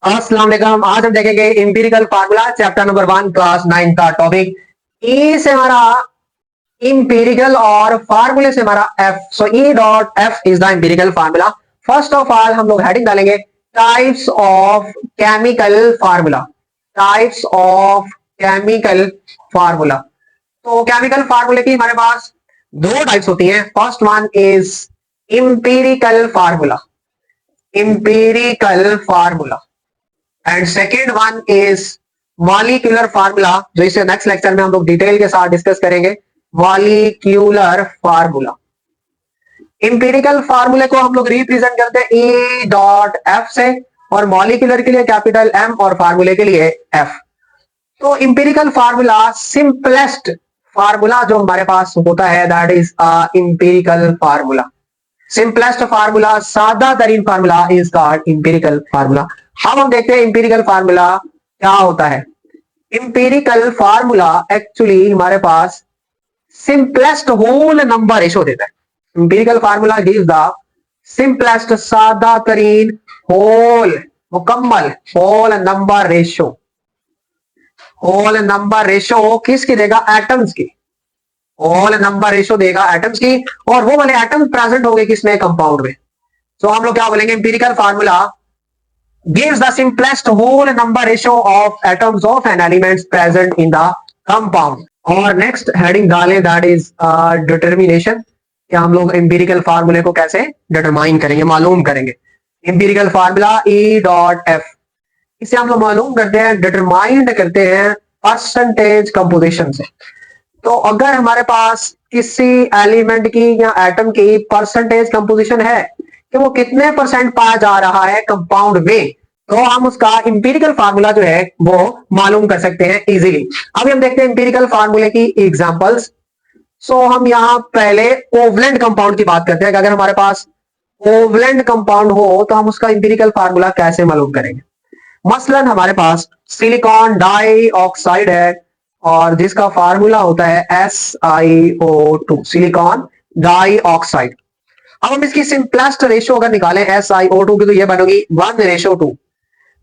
अस्सलाम वालेकुम। आज हम देखेंगे empirical formula chapter number 1 class 9 का टॉपिक। ई से हमारा इंपीरिकल और फार्मूले से हमारा F. So E dot F is the empirical formula. First of all हम लोग हेडिंग डालेंगे types of chemical formula. Types of chemical formula. तो केमिकल फार्मूले की हमारे पास दो टाइप्स होती हैं। First one is empirical formula. Empirical formula and second one is molecular formula, जो इसे नेक्स्ट लेक्चर में हम लोग डिटेल के साथ डिस्कस करेंगे। Molecular formula. इंपीरिकल फार्मूले को हम लोग रिप्रेजेंट करते हैं ई डॉट एफ से, और मॉलिक्यूलर के लिए कैपिटल एम और फार्मूले के लिए एफ। तो इंपीरिकल फार्मूला सिंपलेस्ट फार्मूला जो हमारे पास होता है that is empirical formula. Simplest formula, सादा तरीन formula is called empirical formula. अब हम देखते हैं इंपीरिकल फार्मूला क्या होता है। इंपीरिकल फार्मूला एक्चुअली हमारे पास सिंपलेस्ट होल नंबर रेशो देता है। Empirical formula gives the simplest, सादा तरीन होल, मुकम्मल whole number ratio. Whole number ratio किसकी देगा? एटम्स की। होल नंबर रेशो देगा एटम्स की, और वो वाले एटम्स प्रेजेंट होंगे किसमें? कंपाउंड में। तो हम लोग क्या बोलेंगे? Empirical formula gives the simplest whole number ratio of atoms of an element present in the compound। और नेक्स्ट हेडिंग डालें दैट इज डिटर्मिनेशन। क्या हम लोग इंपीरिकल फार्मूले को कैसे डिटरमाइन करेंगे, मालूम करेंगे। Empirical formula E dot F, इसे हम लोग मालूम करते हैं, डिटरमाइंड करते हैं परसेंटेज कंपोजिशन से। तो अगर हमारे पास किसी एलिमेंट की या एटम की परसेंटेज कंपोजिशन है कि वो कितने परसेंट पाया जा रहा है कंपाउंड में, तो हम उसका इंपीरिकल फार्मूला जो है वो मालूम कर सकते हैं इजीली। अभी हम देखते हैं इंपीरिकल फार्मूले की एग्जांपल्स। सो हम यहां पहले कोवलेंट कंपाउंड की बात करते हैं कि अगर हमारे पास कोवलेंट कंपाउंड हो तो हम उसका इंपीरिकल फार्मूला कैसे मालूम करेंगे। मसलन हमारे पास सिलिकॉन डाइऑक्साइड है और जिसका फार्मूला होता है SiO2, सिलिकॉन डाइऑक्साइड। अब हम इसकी सिंपलेस्ट रेशियो अगर निकालें SiO2 की, तो ये बनेगी 1:2।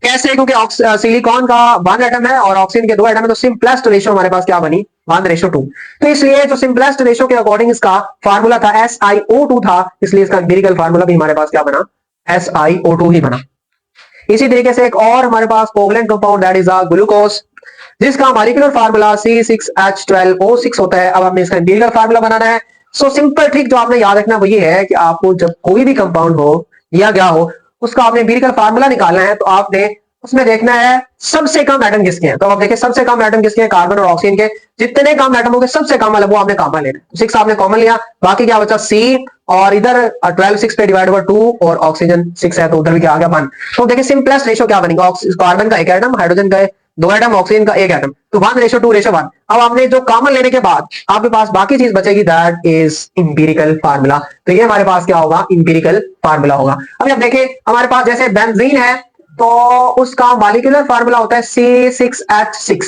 कैसे? क्योंकि सिलिकॉन का 1 एटम है और ऑक्सीजन के 2 एटम है, तो सिंपलेस्ट रेशियो हमारे पास क्या बनी? 1:2। तो इसलिए जो सिंपलेस्ट रेशियो के अकॉर्डिंग इसका फार्मूला था SiO2 था, इसलिए इसका इंपीरिकल फार्मूला भी हमारे पास क्या बना? SiO2 ही बना। इसी तरीके से एक और हमारे पास covalent compound that is glucose, जिसका मॉलिक्यूलर फार्मूला C6H12O6 होता है। अब हमें इसका इंपीरिकल फार्मूला बनाना है। सो सिंपल ट्रिक जो आपने याद रखना वो ये है कि आपको जब कोई भी कंपाउंड हो दिया गया हो, उसका आपने इंपीरिकल फार्मूला निकालना है, तो आपने उसमें देखना है सबसे कम एटम किसके हैं। तो आप देखिए सबसे कम एटम किसके हैं? कार्बन और ऑक्सीजन के। जितने कम एटम होंगे सबसे कम वाला वो आपने कॉमन लेना है। 6 आपने कॉमन लिया, बाकी क्या बचा? C, और इधर 12 6 पे डिवाइड ओवर 2, और ऑक्सीजन 6 है तो उधर भी क्या आ गया? 1। तो देखिए सिंपलेस्ट रेशियो क्या बनेगा? कार्बन का 1 एटम, हाइड्रोजन का 2 एटम, ऑक्सीजन का 1 एटम, तो 1:2:1। अब हमने जो कॉमन लेने के बाद आपके पास बाकी चीज बचेगी, दैट इज इंपीरिकल फार्मूला। तो ये हमारे पास क्या होगा? इंपीरिकल फार्मूला होगा। अभी आप देखिए हमारे पास जैसे बेंजीन है तो उसका मॉलिक्यूलर फार्मूला होता है C6H6।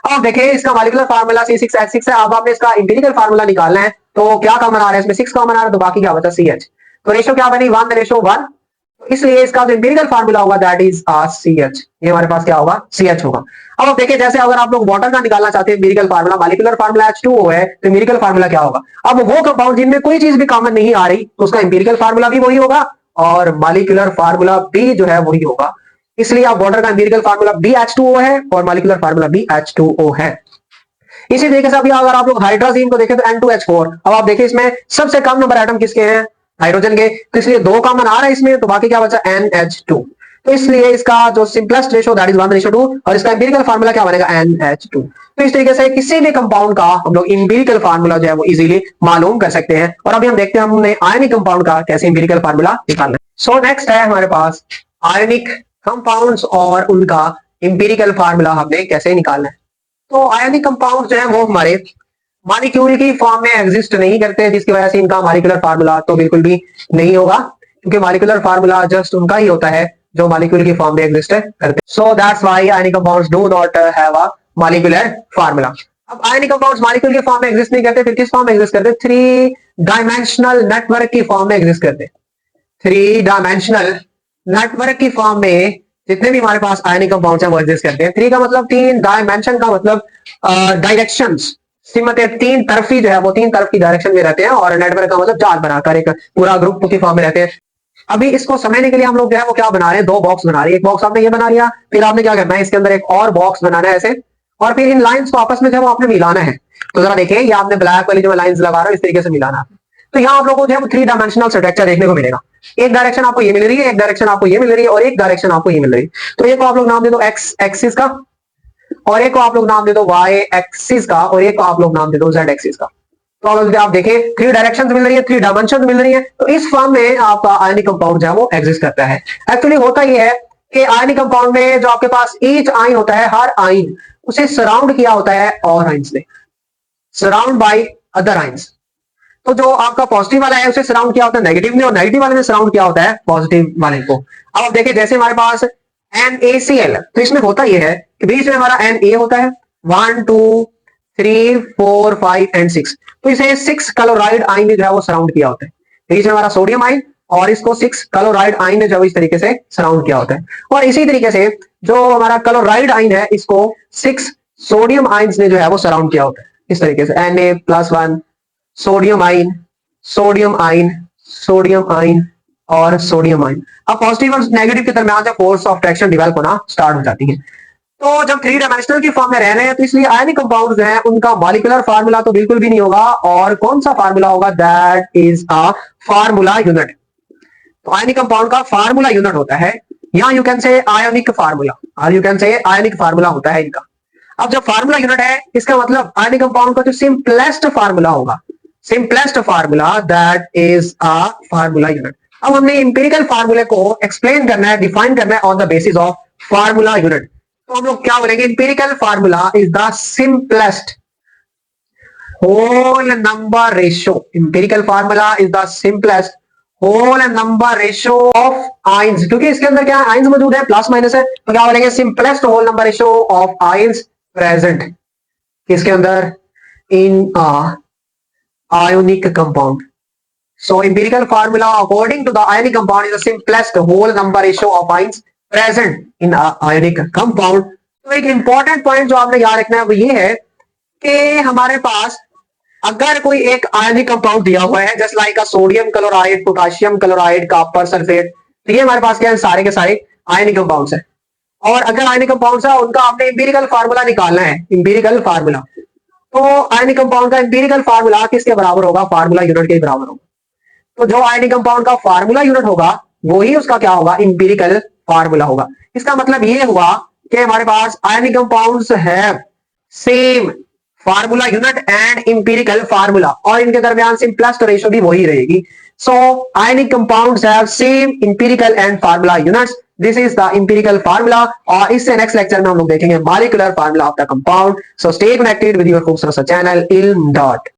अब देखिए इसका मॉलिक्यूलर फार्मूला C6H6 है। अब आपने इसका इंपीरिकल फार्मूला निकालना है, तो क्या कॉमन आ रहा है इसमें? 6 कॉमन आ रहा है, तो बाकी क्या बचा? CH। तो रेशियो क्या बनी? 1:1। इसलिए इसका जो इंपीरिकल फार्मूला होगा दैट इज CH। ये हमारे पास क्या होगा? CH होगा। अब आप देखिए जैसे अगर आप लोग वाटर का निकालना चाहते हैं empirical formula, molecular formula H2O है, तो इंपीरिकल फार्मूला क्या होगा? अब वो कंपाउंड जिनमें कोई चीज भी कॉमन नहीं आ रही, तो उसका इंपीरिकल फार्मूला भी वही होगा और मॉलिक्यूलर फार्मूला भी जो है वही होगा। इसलिए आप वाटर का इंपीरिकल फार्मूला भी H2O है और मॉलिक्यूलर फार्मूला भी H2O है। इसी तरीके से अभी अगर आप लोग हाइड्रोजन को देखें तो N2H4। अब आप देखिए इसमें सबसे कम नंबर एटम किसके हैं? हाइड्रोजन के, तो इसलिए 2 कॉमन आ रहा है इसमें, तो बाकी क्या बचा? NH2। तो इसलिए इसका जो सिंपलेस्ट रेशियो दैट इज 1:2, और इसका इंपीरिकल फार्मूला क्या बनेगा? NH2। तो इस तरीके से किसी भी कंपाउंड का हम लोग इंपीरिकल फार्मूला जो है वो इजीली मालूम कर सकते हैं। और अभी हम देखते हैं हमने आयनिक कंपाउंड का कैसे इंपीरिकल फार्मूला निकालना है। सो नेक्स्ट है हमारे पास आयनिक कंपाउंड्स और उनका इंपीरिकल फार्मूला हमने कैसे निकालना है। तो आयनिक कंपाउंड जो है वो हमारे मॉलिक्यूल की फॉर्म में एग्जिस्ट नहीं करते, जिसकी वजह से इनका मॉलिक्यूलर फार्मूला तो बिल्कुल भी नहीं होगा, क्योंकि मॉलिक्यूलर फार्मूला जस्ट उनका ही होता है जो मॉलिक्यूल की फॉर्म में एग्जिस्ट करते। So that's why ionic compounds do not have a molecular formula. अब आयनिक कंपाउंड्स मॉलिक्यूल की फॉर्म में एग्जिस्ट नहीं करते, फिर किस फॉर्म में एग्जिस्ट करते? 3 डायमेंशनल नेटवर्क की फॉर्म में एग्जिस्ट करते। 3 डायमेंशनल नेटवर्क की फॉर्म में जितने भी हमारे पास आयनिक कंपाउंड्स हैं वो एग्जिस्ट करते हैं। थ्री का मतलब तीन, डायमेंशन का मतलब डायरेक्शंस, मतलब तीन तरफी जो है वो तीन तरफ की डायरेक्शन में रहते हैं, और नेटवर्क का मतलब जाल बनाकर एक पूरा ग्रुप की फॉर्म में रहते हैं। अभी इसको समझने के लिए हम लोग जो है वो क्या बना रहे हैं, दो बॉक्स बना रहे हैं। एक बॉक्स आपने ये बना लिया, फिर आपने क्या करना है, इसके अंदर एक और बॉक्स बनाना है ऐसे, और फिर इन लाइंस को आपस में जो है वो आपने मिलाना है। तो जरा देखिए, ये आपने ब्लैक वाली जो लाइंस लगा रहा हूं इस तरीके से मिलाना है। तो यहाँ आप लोगों को जो है वो थ्री डायमेंशनल स्ट्रक्चर देखने को मिलेगा। एक डायरेक्शन आपको ये मिल रही है, एक डायरेक्शन आपको ये मिल रही है, और एक डायरेक्शन आपको ये मिल रही है। तो एक को आप लोग नाम दे दो एक्स एक्सिस का, और एक को आप लोग नाम दे दो वाई एक्सिस का, और एक को आप लोग नाम दे दो जेड एक्सिस का। तो अगर आप देखें, थ्री डायरेक्शंस मिल रही है, थ्री डायमेंशन मिल रही है, तो इस फॉर्म में आपका आयनिक कंपाउंड जो है वो एग्जिस्ट करता है। एक्चुअली होता ये है कि आयनिक कंपाउंड में जो आपके पास ईच आइन होता है, हर आइन उसे सराउंड किया होता है और आइंस ने, सराउंड बाय अदर आइंस। तो जो आपका पॉजिटिव वाला है उसे सराउंड किया होता है नेगेटिव ने, और नेगेटिव वाले ने सराउंड किया होता है पॉजिटिव वाले को। अब आप देखिए, जैसे हमारे पास NaCl, तो इसमें होता यह है कि बीच में हमारा Na होता है, 1 2 3 4 5 एंड 6। तो इसे 6 क्लोराइड आइन ने जो है वो सराउंड किया होता है। बीच में हमारा सोडियम आइन, और इसको 6 क्लोराइड आइन ने जो इस तरीके से सराउंड किया होता है। और इसी तरीके से जो हमारा क्लोराइड आइन है, इसको 6 सोडियम आइंस ने जो है वो सराउंड किया होता है इस तरीके से, Na+1 सोडियम आइन, सोडियम आइन, सोडियम आइन और सोडियम आइन। अब पॉजिटिव और नेगेटिव के दरमियान जब फोर्स ऑफ अट्रैक्शन डेवलप होना स्टार्ट हो जाती है। तो जब थ्री डायमेंशनल की फॉर्म में रह रहे हैं, तो इसलिए आयनिक कंपाउंड जो है उनका मॉलिक्यूलर फार्मूला तो बिल्कुल भी नहीं होगा। और कौन सा फार्मूला होगा, that is a formula unit. तो आयनिक कंपाउंड का फार्मूला यूनिट होता है, या you can say ionic formula, और you can say ionic formula होता है इनका। अब जब फार्मूला यूनिट है, इसका मतलब आयनिक कंपाउंड का जो सिंपलेस्ट फार्मूला होगा, simplest formula, that is a formula unit. अब हमने इंपेरिकल फार्मूले को एक्सप्लेन करना है, डिफाइन करना है on the basis of formula unit. तो हम लोग क्या बोलेंगे, empirical formula is the simplest whole number ratio. Empirical formula is the simplest whole number ratio of ions, क्योंकि इसके अंदर क्या आइंस मौजूद है, प्लस माइनस है, तो क्या बोलेंगे, simplest whole number ratio of ions present इसके अंदर इन ionic compound. So empirical formula according to the ionic compound is the simplest whole number ratio of ions present in a ionic compound. तो एक important point जो आपने याद रखना है वो ये है कि हमारे पास अगर कोई एक आयनिक कंपाउंड दिया हुआ है, just like sodium chloride, potassium chloride, copper sulphate, तो ये हमारे पास क्या है, सारे के सारे आयनिक कंपाउंड्स है। और अगर आयनिक कंपाउंड्स है उनका आपने इंपेरिकल फार्मूला निकालना है, इंपेरिकल फार्मूला। तो आयनिक कंपाउंड का इंपेरिकल फार्मूला किसके बराबर होगा, फार्मूला यूनिट के बराबर होगा। तो जो आयनिक कंपाउंड का फार्मूला यूनिट होगा वो ही उसका क्या होगा, इंपेरिकल फार्मूला होगा। इसका मतलब ये हुआ कि हमारे पास आयनिक compounds have same formula unit and empirical formula, और इनके दरमियान सिंपलेस्ट रेशियो भी वही रहेगी। सो आयनिक compounds have same empirical and formula units, this is the empirical formula. और इससे नेक्स्ट लेक्चर में हम लोग देखेंगे molecular formula of the compound. So stay connected with your खूबसूरत चैनल इल्म डॉट।